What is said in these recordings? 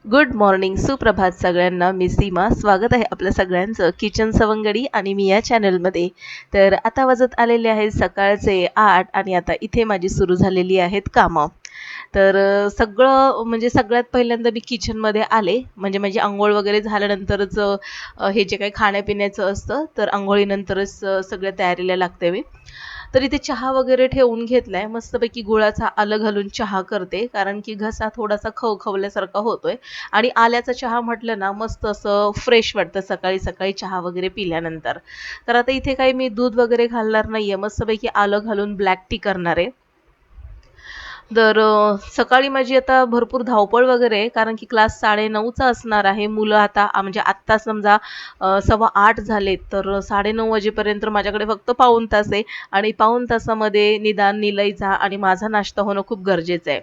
Good morning, सुप्रभात सगळ्यांना. मी सीमा. स्वागत आहे आपल्या सगळ्यांचं किचन सवंगडी आणि मी या चॅनलमध्ये. तर आता वाजत आलेले आहेत सकाळचे 8 आणि आता इथे माझी सुरू झालेली आहेत कामं. तर सगळं म्हणजे सगळ्यात पहिल्यांदा मी किचनमध्ये आले. म्हणजे माझी अंघोळ वगैरे झाल्यानंतरच हे जे काही खाण्यापिण्याचं असतं तर अंघोळीनंतरच सगळ्या तयारीला लागते मी. तर इथे चहा वगैरे ठेवून घेतलाय. मस्तपैकी गुळाचा आलं घालून चहा करते, कारण की घसा थोडासा खवखवल्यासारखा होतोय. आणि आल्याचा चहा म्हटलं ना मस्त असं फ्रेश वाटतं सकाळी सकाळी चहा वगैरे पिल्यानंतर. तर आता इथे काही मी दूध वगैरे घालणार नाहीये, मस्तपैकी आलं घालून ब्लॅक टी करणार आहे. तर सकाळी माझी आता भरपूर धावपळ वगैरे आहे, कारण की क्लास 9:30चा असणार आहे. मुलं आता म्हणजे आत्ता समजा 7:15 झालेत, तर 9:30 वाजेपर्यंत माझ्याकडे फक्त पाऊण तास आहे आणि पाऊण तासामध्ये निदान निलयचा आणि माझा नाश्ता होणं खूप गरजेचं आहे.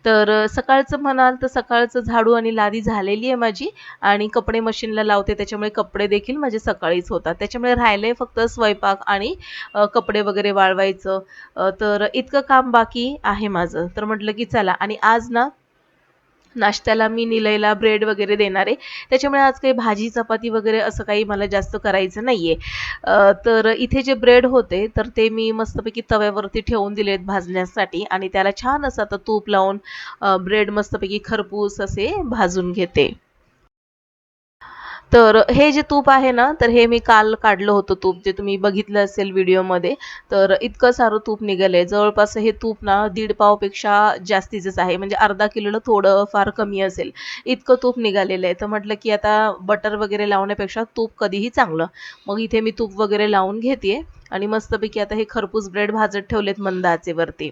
तर सकाळचं म्हणाल तर सकाळचं झाडू आणि लादी झालेली आहे माझी आणि कपडे मशीनला लावते, त्याच्यामुळे कपडे देखील माझे सकाळीच होतात. त्याच्यामुळे राहिलंय फक्त स्वयंपाक आणि कपडे वगैरे वाळवायचं. तर इतकं काम बाकी आहे माझं. तर म्हटलं की चला, आणि आज ना नाश्त्याला मी निलयला ब्रेड वगैरे देणार आहे. त्याच्यामुळे आज काही भाजी चपाती वगैरे असं काही मला जास्त करायचं नाहीये. तर इथे जे ब्रेड होते तर ते मी मस्तपैकी तव्यावरती ठेवून दिलेत भाजण्यासाठी आणि त्याला छान असं आता तूप लावून ब्रेड मस्तपैकी खरपूस असे भाजून घेते. तर हे जे तूप आहे ना, तर हे मी काल काढलं होतं तूप, जे तुम्ही बघितलं असेल व्हिडिओमध्ये. तर इतकं सारं तूप निघालंय. जवळपास हे तूप ना 1.5 पावपेक्षा जास्तीचंच आहे. म्हणजे अर्धा किलोला थोडं फार कमी असेल. इतकं तूप निघालेलं आहे. तर म्हटलं की आता बटर वगैरे लावण्यापेक्षा तूप कधीही चांगलं. मग इथे मी तूप वगैरे लावून घेतेय आणि मस्तपैकी आता हे खरपूस ब्रेड भाजत ठेवलेत मंद आचेवरती.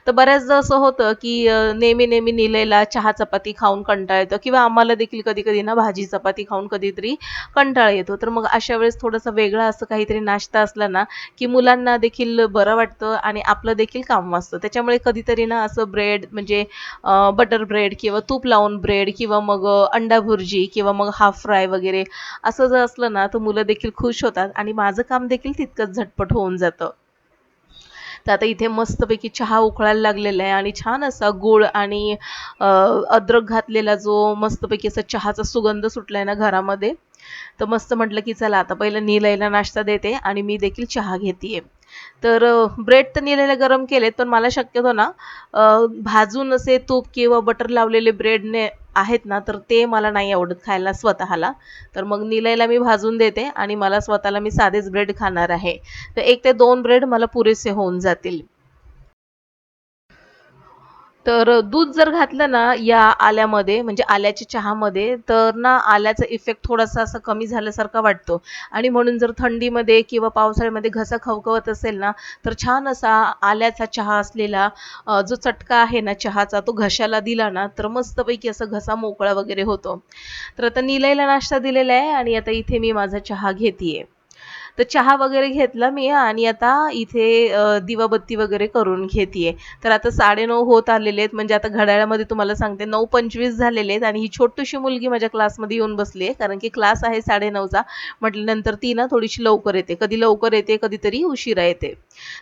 तर बऱ्याचदा असं होतं की नेहमी-नेहमी निलयला चहा चपाती खाऊन कंटाळा येतो किंवा आम्हाला देखील कधी-कधी ना भाजी चपाती खाऊन कधीतरी कंटाळा येतो. तर मग अशा वेळेस थोडंसं वेगळा असं काहीतरी नाश्ता असला ना, की मुलांना देखील बरं वाटतं आणि आपलं देखील काम वाचतं. त्याच्यामुळे कधीतरी ना असं ब्रेड म्हणजे बटर ब्रेड किंवा तूप लावून ब्रेड किंवा मग अंडा भुर्जी किंवा मग हाफ फ्राय वगैरे असं जर असलं ना, तर मुलं देखील खुश होतात आणि माझं काम देखील तितकंच झटपट होऊन जातं. तर आता इथे मस्तपैकी चहा उकळायला लागलेला आहे आणि छान असा गूळ आणि अद्रक घातलेला जो मस्तपैकी असा चहाचा सुगंध सुटलाय ना घरामध्ये. तर मस्त म्हटलं की चला आता पहिलं निलयला नाश्ता देते आणि मी देखील चहा घेतेय. तर ब्रेड तर निलयला गरम केलेत, पण मला शक्यतो ना भाजून असे तूप किंवा बटर लावलेले ब्रेडने आहेत ना, तर ते मला नाही आवडत खायला स्वतःला. तर मग निलयला मी भाजून देते आणि मला स्वतःला मी साधेच ब्रेड खाणार आहे. तर 1 ते 2 ब्रेड मला पुरेसे होऊन जातील. तर दूध जर घातलं ना या आल्यामध्ये म्हणजे आल्याच्या चहामध्ये, तर ना आल्याचा इफेक्ट थोडासा असा कमी झाल्यासारखा वाटतो आणि म्हणून जर थंडीमध्ये किंवा पावसाळ्यामध्ये घसा खवखवत असेल ना, तर छान असा आल्याचा चहा असलेला जो चटका आहे ना चहाचा, तो घशाला दिला ना, तर मस्तपैकी असा घसा मोकळा वगैरे होतो. तर आता निलयला नाश्ता दिलेला आहे आणि आता इथे मी माझा चहा घेतेय. तर चहा वगैरे घेतला मी आणि आता इथे दिवाबत्ती वगैरे करून घेतेय. तर आता 9:30 होत आलेले आहेत, म्हणजे आता घड्याळामध्ये तुम्हाला सांगते 9:25 झालेले आहेत आणि ही छोटीशी मुलगी माझ्या क्लासमध्ये येऊन बसली आहे, कारण की क्लास आहे 9:30चा. म्हटल्यानंतर ती ना थोडीशी लवकर येते. कधी लवकर येते, कधीतरी उशिरा येते.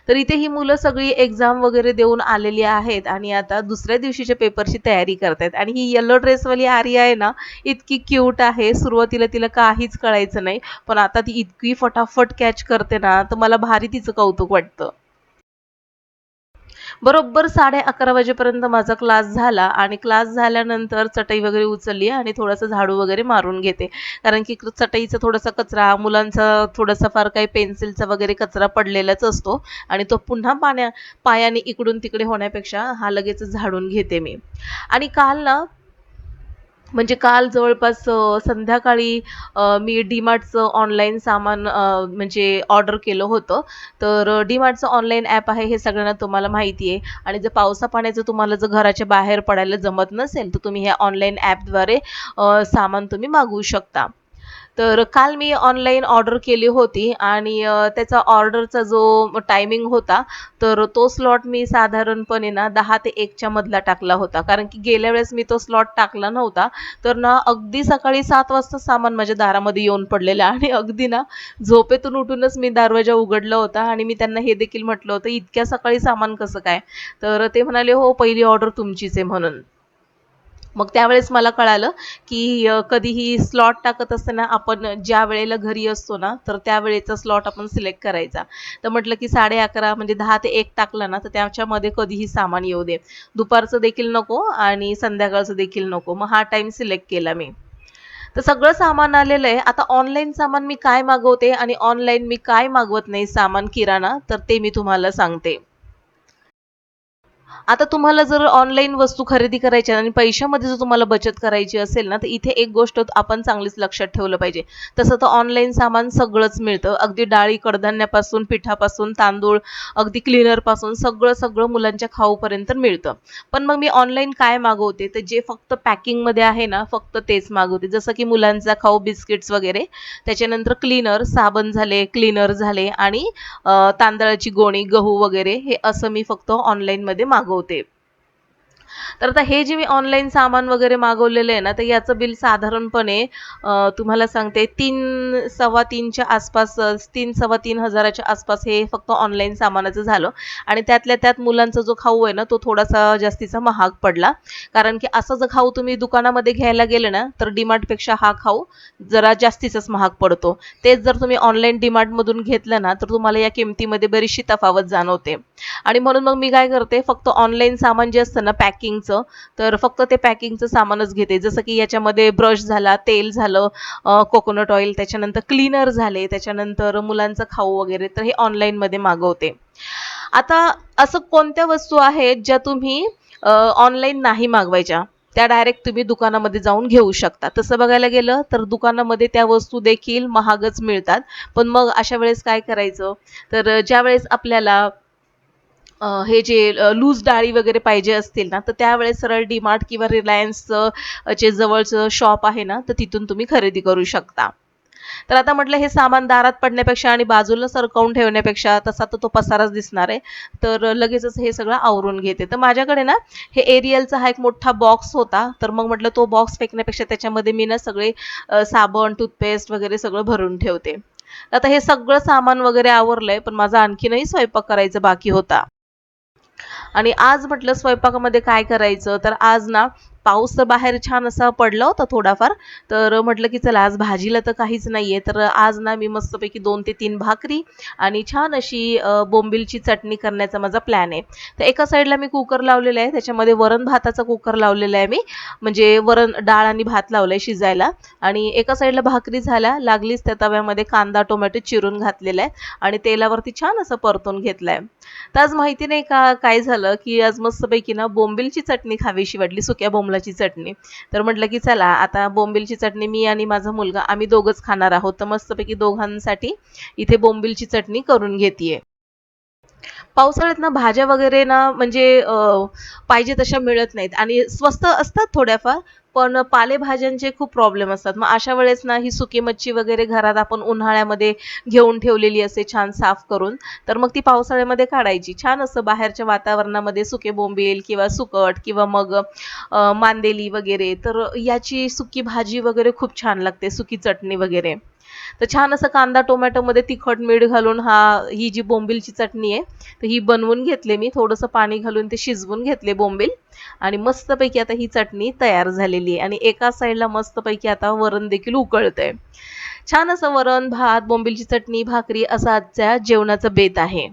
तर इथे ही मुलं सगळी एक्झाम वगैरे देऊन आलेली आहेत आणि आता दुसऱ्या दिवशीच्या पेपरची तयारी करतायत आणि ही येलो ड्रेसवाली आर्या आहे ना, इतकी क्यूट आहे. सुरुवातीला तिला काहीच कळायचं नाही. पण आता ती इतकी फटाफट कॅच करते ना, तर मला भारी तिचं कौतुक वाटतं. बरोबर 11:30 वाजेपर्यंत माझा क्लास झाला आणि क्लास झाल्यानंतर चटई वगैरे उचलली आणि थोडंसं झाडू वगैरे मारून घेते. कारण की चटईचा थोडासा कचरा, मुलांचा थोडासा फार काही पेन्सिलचा वगैरे कचरा पडलेलाच असतो आणि तो पुन्हा पायाने इकडून तिकडे होण्यापेक्षा हा लगेच झाडून घेते मी. आणि काल ना म्हणजे काल जवळपास संध्याकाळी मी DMartचं ऑनलाईन सामान म्हणजे ऑर्डर केलं होतं. तर DMartचं ऑनलाईन ॲप आहे हे सगळ्यांना तुम्हाला माहिती आहे आणि जर पावसा-पाण्याचं तुम्हाला जर घराच्या बाहेर पडायला जमत नसेल, तर तुम्ही ह्या ऑनलाईन ॲपद्वारे सामान तुम्ही मागवू शकता. तर काल मी ऑनलाईन ऑर्डर केली होती आणि त्याचा ऑर्डरचा जो टायमिंग होता, तर तो स्लॉट मी साधारणपणे ना 10 ते 1 च्या मधला टाकला होता. कारण की गेल्या वेळेस मी तो स्लॉट टाकला नव्हता. तर ना अगदी सकाळी 7 वाजता सामान माझ्या दारामध्ये येऊन पडलेलं आणि अगदी ना झोपेतून उठूनच मी दरवाजा उघडला होता आणि मी त्यांना हे देखील म्हटलं होतं, "इतक्या सकाळी सामान कसं काय?" तर ते म्हणाले, "हो, पहिली ऑर्डर तुमचीच आहे म्हणून." मग त्यावेळेस मला कळालं की कधीही स्लॉट टाकत असताना आपण ज्या वेळेला घरी असतो ना, तर त्यावेळेचा स्लॉट आपण सिलेक्ट करायचा. तर म्हटलं की 11:30 म्हणजे 10 ते 1 टाकलं ना, तर त्याच्यामध्ये कधीही सामान येऊ दे. दुपारचं देखील नको आणि संध्याकाळचं देखील नको. मग हा टाईम सिलेक्ट केला मी. तर सगळं सामान आलेलं आहे. आता ऑनलाईन सामान मी काय मागवते आणि ऑनलाईन मी काय मागवत नाही सामान किराणा, तर ते मी तुम्हाला सांगते. आता तुम्हाला जर ऑनलाईन वस्तू खरेदी करायची आणि पैशामध्ये जर तुम्हाला बचत करायची असेल ना, तर इथे एक गोष्ट आपण चांगलीच लक्षात ठेवलं पाहिजे. तसं तर ऑनलाईन सामान सगळंच मिळतं. अगदी डाळी, कडधान्यापासून, पिठापासून, तांदूळ, अगदी क्लीनरपासून सगळं मुलांच्या खाऊपर्यंत मिळतं. पण मग मी ऑनलाईन काय मागवते, तर जे फक्त पॅकिंगमध्ये आहे ना, फक्त तेच मागवते. जसं की मुलांचा खाऊ, बिस्किट्स वगैरे. त्याच्यानंतर क्लीनर, साबण झाले, क्लीनर झाले आणि तांदळाची गोणी, गहू वगैरे हे असं मी फक्त ऑनलाईनमध्ये मागवते. तर आता हे जे मी ऑनलाईन सामान वगैरे मागवलेलं आहे ना, तर याचं बिल साधारणपणे तुम्हाला सांगते 3-3.25च्या आसपास 3-3.25 आसपास हे फक्त ऑनलाईन सामानाचं झालं आणि त्यातल्या त्यात मुलांचा जो खाऊ आहे ना, तो थोडासा जास्तीचा महाग पडला. कारण की असा जर खाऊ तुम्ही दुकानामध्ये घ्यायला गेले ना, तर डीमार्टपेक्षा हा खाऊ जरा जास्तीचाच महाग पडतो. तेच जर तुम्ही ऑनलाईन डीमार्टमधून घेतलं ना, तर तुम्हाला या किमतीमध्ये बरीचशी तफावत जाणवते. आणि म्हणून मग मी काय करते, फक्त ऑनलाईन सामान जे असतं ना पॅकिंगचं, तर फक्त ते पॅकिंगचं सामानच घेते. जसं की याच्यामध्ये ब्रश झाला, तेल झालं, कोकोनट ऑइल, त्याच्यानंतर क्लीनर झाले, त्याच्यानंतर मुलांचं खाऊ वगैरे, तर हे ऑनलाईनमध्ये मागवते. आता असं कोणत्या वस्तू आहेत ज्या तुम्ही ऑनलाईन नाही मागवायच्या? त्या डायरेक्ट तुम्ही दुकानामध्ये जाऊन घेऊ शकता. तसं बघायला गेलं तर दुकानामध्ये त्या वस्तू देखील महागच मिळतात. पण मग अशा वेळेस काय करायचं? तर ज्यावेळेस आपल्याला हे जे लूज डाळी वगैरे पाहिजे असतील ना, तर त्यावेळेस सरळ डीमार्ट किंवा रिलायन्सचं जे जवळचं शॉप आहे ना, तर तिथून तुम्ही खरेदी करू शकता. तर आता म्हटलं हे सामान दारात पडण्यापेक्षा आणि बाजूला सरकवून ठेवण्यापेक्षा तसा तर तो पसाराच दिसणार आहे. तर लगेचच हे सगळं आवरून घेते. तर माझ्याकडे ना हे एरियलचा हा एक मोठा बॉक्स होता. तर मग म्हटलं तो बॉक्स फेकण्यापेक्षा त्याच्यामध्ये मी ना सगळे साबण, टूथपेस्ट वगैरे सगळं भरून ठेवते. आता हे सगळं सामान वगैरे आवरलंय, पण माझा आणखीनही स्वयंपाक करायचा बाकी होता. आणि आज म्हटलं स्वयंपाकामध्ये काय करायचं, तर आज ना पाऊस तर बाहेर छान असा पडला होता थोडाफार. तर म्हटलं की चला आज भाजीला तर काहीच नाहीये, तर आज ना मी मस्तपैकी 2 ते 3 भाकरी आणि छान अशी बोंबिलची चटणी करण्याचा माझा प्लॅन आहे. तर एका साईडला मी कुकर लावलेला आहे, त्याच्यामध्ये वरण भाताचा कुकर लावलेला आहे मी, म्हणजे वरण डाळ आणि भात लावलंय शिजायला आणि एका साईडला भाकरी झाल्या, लागलीच त्या तव्यामध्ये कांदा, टोमॅटो चिरून घातलेला आहे आणि तेलावरती छान असं परतून घेतलंय. तर आज माहिती नाही का काय झालं, की आज मस्तपैकी ना बोंबिलची चटणी खावीशी वाटली, सुक्या बोंबलाची चटणी. तर म्हटलं की चला आता बोंबिलची चटणी मी आणि माझा मुलगा आम्ही दोघंच खाणार आहोत. तर मस्तपैकी दोघांसाठी इथे बोंबिलची चटणी करून घेतीये. पावसाळ्यात ना भाज्या वगैरे ना म्हणजे पाहिजे तशा मिळत नाहीत आणि स्वस्त असतात थोड्याफार, पण पालेभाज्यांचे खूप प्रॉब्लेम असतात. मग अशा वेळेस ना ही सुकी मच्छी वगैरे घरात आपण उन्हाळ्यामध्ये घेऊन ठेवलेली असते छान साफ करून, तर मग ती पावसाळ्यामध्ये काढायची. छान असं बाहेरच्या वातावरणामध्ये सुके बोंबील किंवा सुकट किंवा मग मांदेली वगैरे, तर याची सुकी भाजी वगैरे खूप छान लागते, सुकी चटणी वगैरे. तर छान असं कांदा टोमॅटोमध्ये तिखट मीठ घालून ही जी बोंबिलची चटणी आहे, तर ही बनवून घेतले मी. थोडंसं पाणी घालून ते शिजवून घेतले बोंबील आणि मस्तपैकी आता ही चटणी तयार झालेली आहे आणि एका साईडला मस्तपैकी आता वरण देखील उकळतंय. छान असं वरण, भात, बोंबिलची चटणी, भाकरी असा आजच्या जेवणाचा बेत आहे.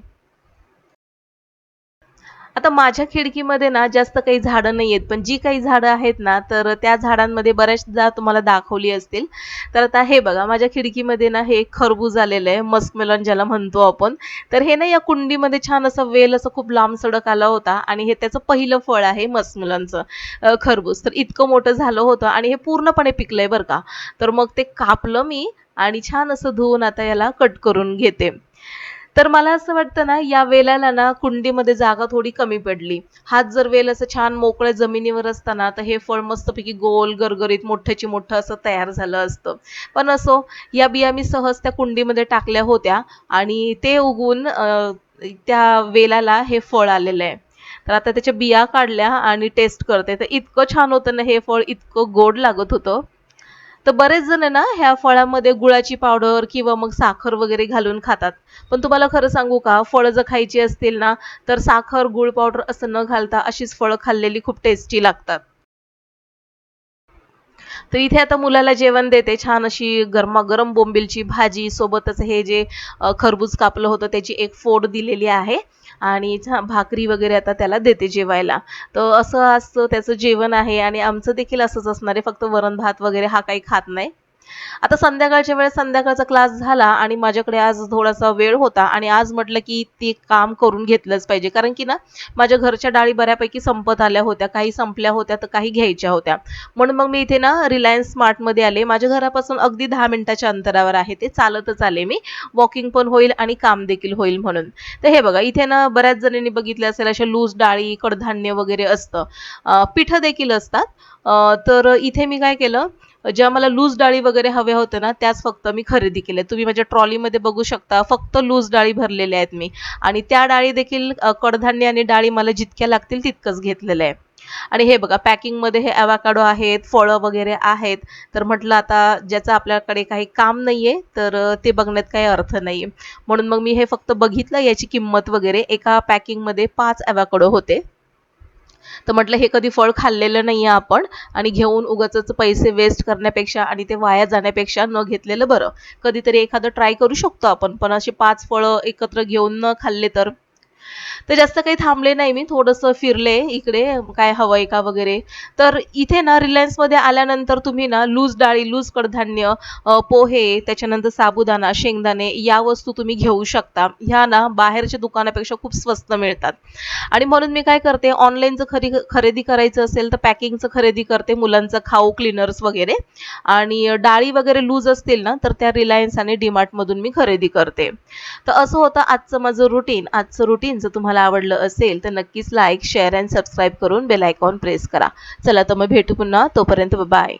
आता माझ्या खिडकीमध्ये ना जास्त काही झाडं नाहीयेत, पण जी काही झाडं आहेत ना, तर त्या झाडांमध्ये बऱ्याचदा तुम्हाला दाखवली असतील. तर आता हे बघा, माझ्या खिडकीमध्ये ना हे खरबूज आलेलं आहे, मस्कमेलन ज्याला म्हणतो आपण. तर हे ना या कुंडीमध्ये छान असं वेल असं खूप लांबसडक आला होता आणि हे त्याचं पहिलं फळ आहे मस्कमेलनचं खरबूज. तर इतकं मोठं झालं होतं आणि हे पूर्णपणे पिकलंय बरं का. तर मग ते कापलं मी आणि छान असं धुवून आता याला कट करून घेते. तर मला असं वाटतं ना, या वेलाला ना कुंडीमध्ये जागा थोडी कमी पडली. हाच जर वेल असं छान मोकळ्या जमिनीवर असता ना, तर हे फळ मस्तपैकी गोल, गरगरीत, मोठ्याची मोठं असं तयार झालं असतं. पण असो, या बिया मी सहज त्या कुंडीमध्ये टाकल्या होत्या आणि ते उगवून त्या वेलाला हे फळ आलेलं आहे. तर आता त्याच्या बिया काढल्या आणि टेस्ट करते. तर इतकं छान होतं ना हे फळ, इतकं गोड लागत होतं. तर बरेच जण ना ह्या फळामध्ये गुळाची पावडर किंवा मग साखर वगैरे घालून खातात. पण तुम्हाला खरं सांगू का, फळं जर खायची असतील ना, तर साखर, गूळ पावडर असं न घालता अशीच फळं खाल्लेली खूप टेस्टी लागतात. तर इथे आता मुलाला जेवण देते. छान अशी गरमागरम बोंबीलची भाजी, सोबतच हे जे खरबूज कापलं होतं त्याची एक फोड दिलेली आहे आणि भाकरी वगैरे आता त्याला देते जेवायला. तर असं असतं त्याचं जेवण आहे आणि आमचं देखील असंच असणार आहे. फक्त वरण भात वगैरे हा काही खात नाही. आता संध्याकाळच्या वेळेस संध्याकाळचा क्लास झाला आणि माझ्याकडे आज थोडासा वेळ होता आणि आज म्हटलं की ते काम करून घेतलंच पाहिजे, कारण की ना माझ्या घरच्या डाळी बऱ्यापैकी संपत आल्या होत्या, काही संपल्या होत्या तर काही घ्यायच्या होत्या. म्हणून मग मी इथे ना रिलायन्स स्मार्टमध्ये आले. माझ्या घरापासून अगदी 10 मिनिटाच्या अंतरावर आहे ते, चालतच आले मी. वॉकिंग पण होईल आणि काम देखील होईल म्हणून. तर हे बघा इथे ना बऱ्याच जणींनी बघितले असेल अशा लूज डाळी, कडधान्य वगैरे असतं, पिठं देखील असतात. तर इथे मी काय केलं, ज्या मला लूज डाळी वगैरे हव्या होत्या ना त्याच फक्त मी खरेदी केल्या. तुम्ही माझ्या ट्रॉलीमध्ये बघू शकता, फक्त लूज डाळी भरलेल्या आहेत मी. आणि त्या डाळी देखील कडधान्य आणि डाळी मला जितक्या लागतील तितकंच घेतलेलं आहे. आणि हे बघा पॅकिंगमध्ये हे ॲव्होकाडो आहेत, फळं वगैरे आहेत. तर म्हटलं आता ज्याचं आपल्याकडे काही काम नाहीये तर ते बघण्यात काही अर्थ नाहीये. म्हणून मग मी हे फक्त बघितलं याची किंमत वगैरे. एका पॅकिंगमध्ये 5 ॲव्होकाडो होते. तर म्हटलं हे कधी फळ खाल्लेलं नाहीये आपण आणि घेऊन उगाचच पैसे वेस्ट करण्यापेक्षा आणि ते वाया जाण्यापेक्षा न घेतलेलं बरं. कधीतरी एखादं ट्राय करू शकतो आपण, पण अशी 5 फळं एकत्र घेऊन न खाल्ले तर. तर जास्त काही थांबले नाही मी, थोडंसं फिरले इकडे काय हवंय का वगैरे. तर इथे ना रिलायन्समध्ये आल्यानंतर तुम्ही ना लूज डाळी, लूज कडधान्य, पोहे, त्याच्यानंतर साबुदाणा, शेंगदाणे या वस्तू तुम्ही घेऊ शकता. ह्या ना बाहेरच्या दुकानापेक्षा खूप स्वस्त मिळतात. आणि म्हणून मी काय करते, ऑनलाईनचं खरेदी करायचं असेल तर पॅकिंगचं खरेदी करते, मुलांचं खाऊ क्लीनर्स वगैरे. आणि डाळी वगैरे लूज असतील ना तर त्या रिलायन्स आणि डीमार्टमधून मी खरेदी करते. तर असं होतं आजचं माझं रुटीन. आजचं रुटीन जर तुम्हाला आवडलं असेल तर नक्कीच लाईक, शेअर अँड सबस्क्राईब करून बेल आयकॉन प्रेस करा. चला तर मग भेटू पुन्हा, तोपर्यंत बाय.